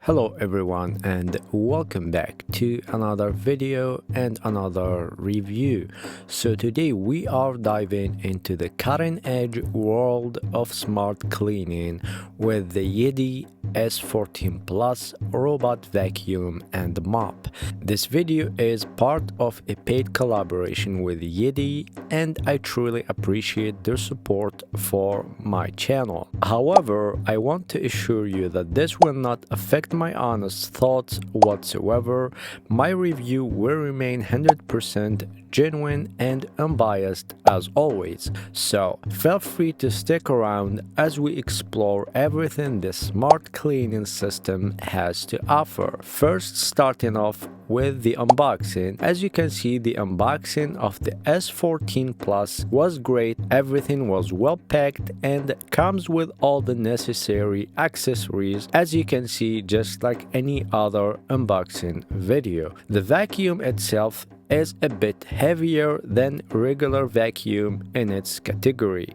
Hello everyone and welcome back to another video and another review. So today we are diving into the cutting edge world of smart cleaning with the Yeedi S14 Plus robot vacuum and mop. This video is part of a paid collaboration with Yeedi and I truly appreciate their support for my channel. However, I want to assure you that this will not affect my honest thoughts whatsoever. My review will remain 100% genuine and unbiased as always, so feel free to stick around as we explore everything this smart cleaning system has to offer. First, starting off with the unboxing. As you can see, the unboxing of the S14 Plus was great. Everything was well packed and comes with all the necessary accessories, as you can see, just like any other unboxing video. The vacuum itself is a bit heavier than regular vacuum in its category,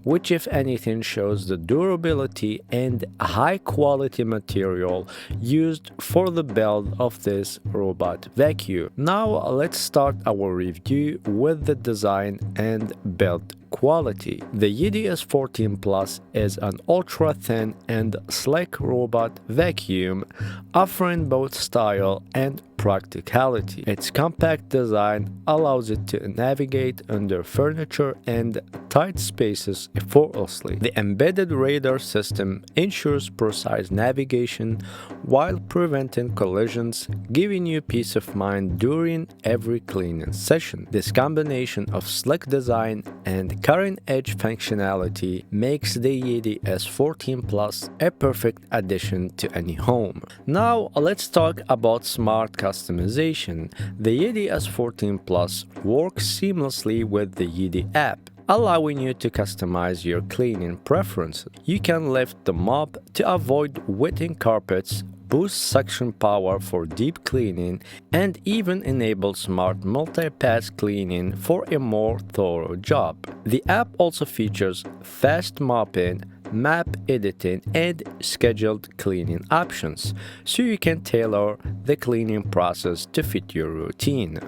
which if anything shows the durability and high quality material used for the build of this robot vacuum. Now let's start our review with the design and build quality. The Yeedi S14 Plus is an ultra-thin and sleek robot vacuum offering both style and practicality. Its compact design allows it to navigate under furniture and tight spaces effortlessly. The embedded radar system ensures precise navigation while preventing collisions, giving you peace of mind during every cleaning session. This combination of sleek design and cutting-edge functionality makes the Yeedi S14 Plus a perfect addition to any home. Now let's talk about smart customization. The Yeedi S14 Plus works seamlessly with the Yeedi app, allowing you to customize your cleaning preferences. You can lift the mop to avoid wetting carpets, boost suction power for deep cleaning, and even enable smart multi-pass cleaning for a more thorough job. The app also features fast mopping, map editing, and scheduled cleaning options, so you can tailor the cleaning process to fit your routine.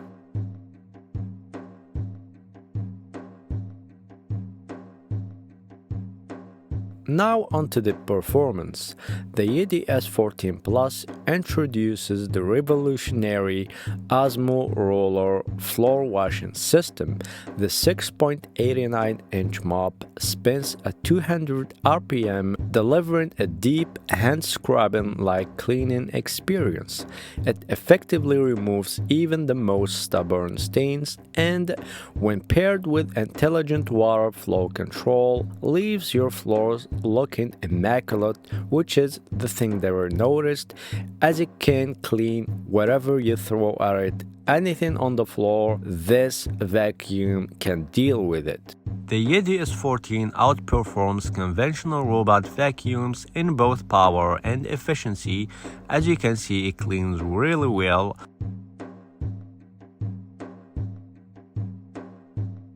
Now onto the performance. The Yeedi S14 Plus introduces the revolutionary Osmo roller floor washing system. The 6.89-inch mop spins at 200 RPM, delivering a deep, hand-scrubbing-like cleaning experience. It effectively removes even the most stubborn stains and, when paired with intelligent water flow control, leaves your floors looking immaculate, which is the thing that we noticed, as it can clean whatever you throw at it. Anything on the floor, this vacuum can deal with it. The Yeedi S14 outperforms conventional robot vacuums in both power and efficiency. As you can see, it cleans really well,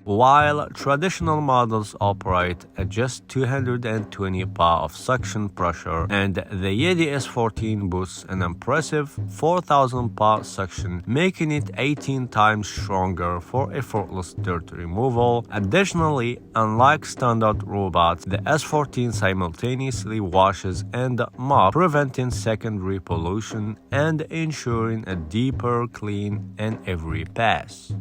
while traditional models operate at just 220 pa of suction pressure, and the Yeedi S14 boasts an impressive 4000 pa suction, making it 18 times stronger for effortless dirt removal. Additionally, unlike standard robots, the S14 simultaneously washes and mops, preventing secondary pollution and ensuring a deeper clean in every pass.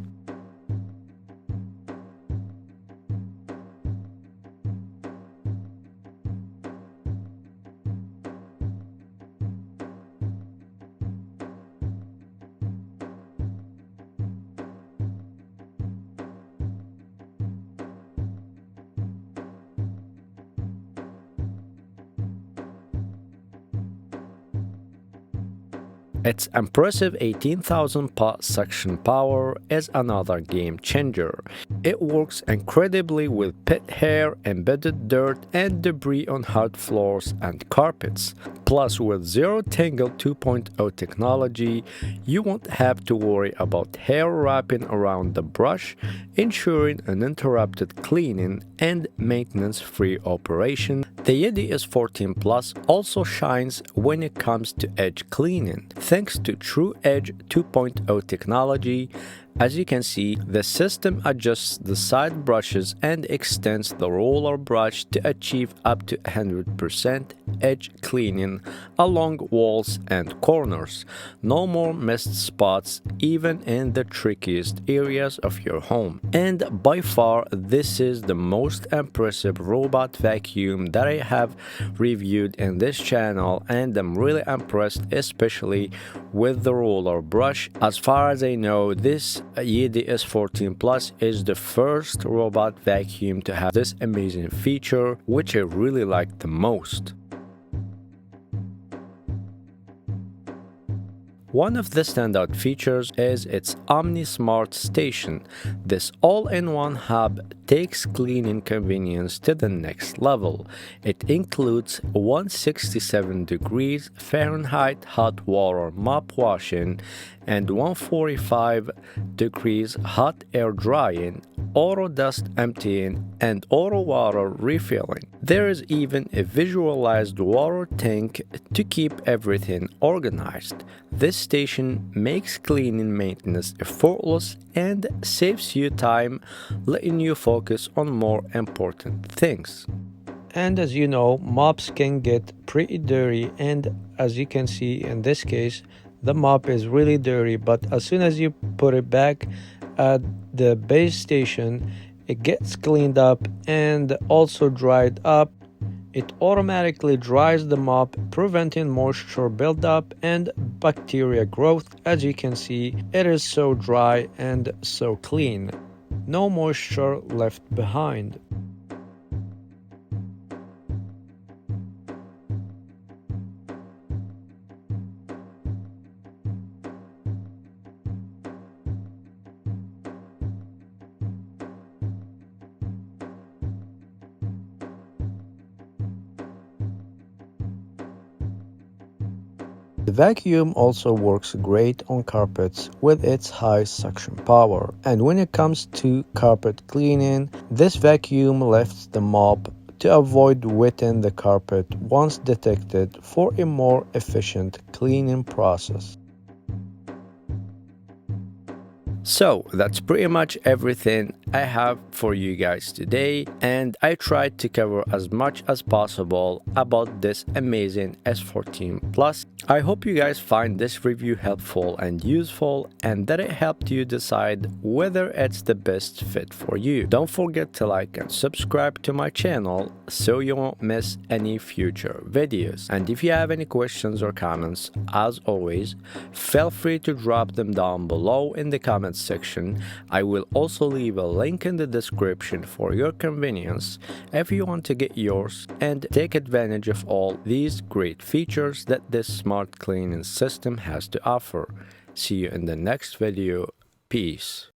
Its impressive 18,000 pa suction power is another game changer. It works incredibly with pet hair, embedded dirt, and debris on hard floors and carpets. Plus, with Zero Tangle 2.0 technology, you won't have to worry about hair wrapping around the brush, ensuring uninterrupted cleaning and maintenance-free operation. The Yeedi S14 Plus also shines when it comes to edge cleaning. Thanks to True Edge 2.0 technology, as you can see, the system adjusts the side brushes and extends the roller brush to achieve up to 100% edge cleaning along walls and corners. No more missed spots even in the trickiest areas of your home. And by far, this is the most impressive robot vacuum that I have reviewed in this channel, and I'm really impressed, especially with the roller brush. As far as I know, this Yeedi S14 Plus is the first robot vacuum to have this amazing feature, which I really like the most. One of the standout features is its Omni Smart Station. This all-in-one hub takes cleaning convenience to the next level. It includes 167 degrees Fahrenheit hot water mop washing and 145 degrees hot air drying, auto dust emptying, and auto water refilling. There is even a visualized water tank to keep everything organized. This station makes cleaning maintenance effortless and saves you time, letting you focus on more important things. And as you know, mops can get pretty dirty, and as you can see in this case, the mop is really dirty, but as soon as you put it back at the base station, it gets cleaned up and also dried up. It automatically dries the mop, preventing moisture buildup and bacteria growth. As you can see, it is so dry and so clean. No moisture left behind. The vacuum also works great on carpets with its high suction power. And when it comes to carpet cleaning, this vacuum lifts the mop to avoid wetting the carpet once detected for a more efficient cleaning process. So that's pretty much everything I have for you guys today, and I tried to cover as much as possible about this amazing S14 Plus. I hope you guys find this review helpful and useful, and that it helped you decide whether it's the best fit for you. Don't forget to like and subscribe to my channel so you won't miss any future videos. And if you have any questions or comments, as always, feel free to drop them down below in the comments section. I will also leave a link in the description for your convenience if you want to get yours and take advantage of all these great features that this smart cleaning system has to offer. See you in the next video. Peace.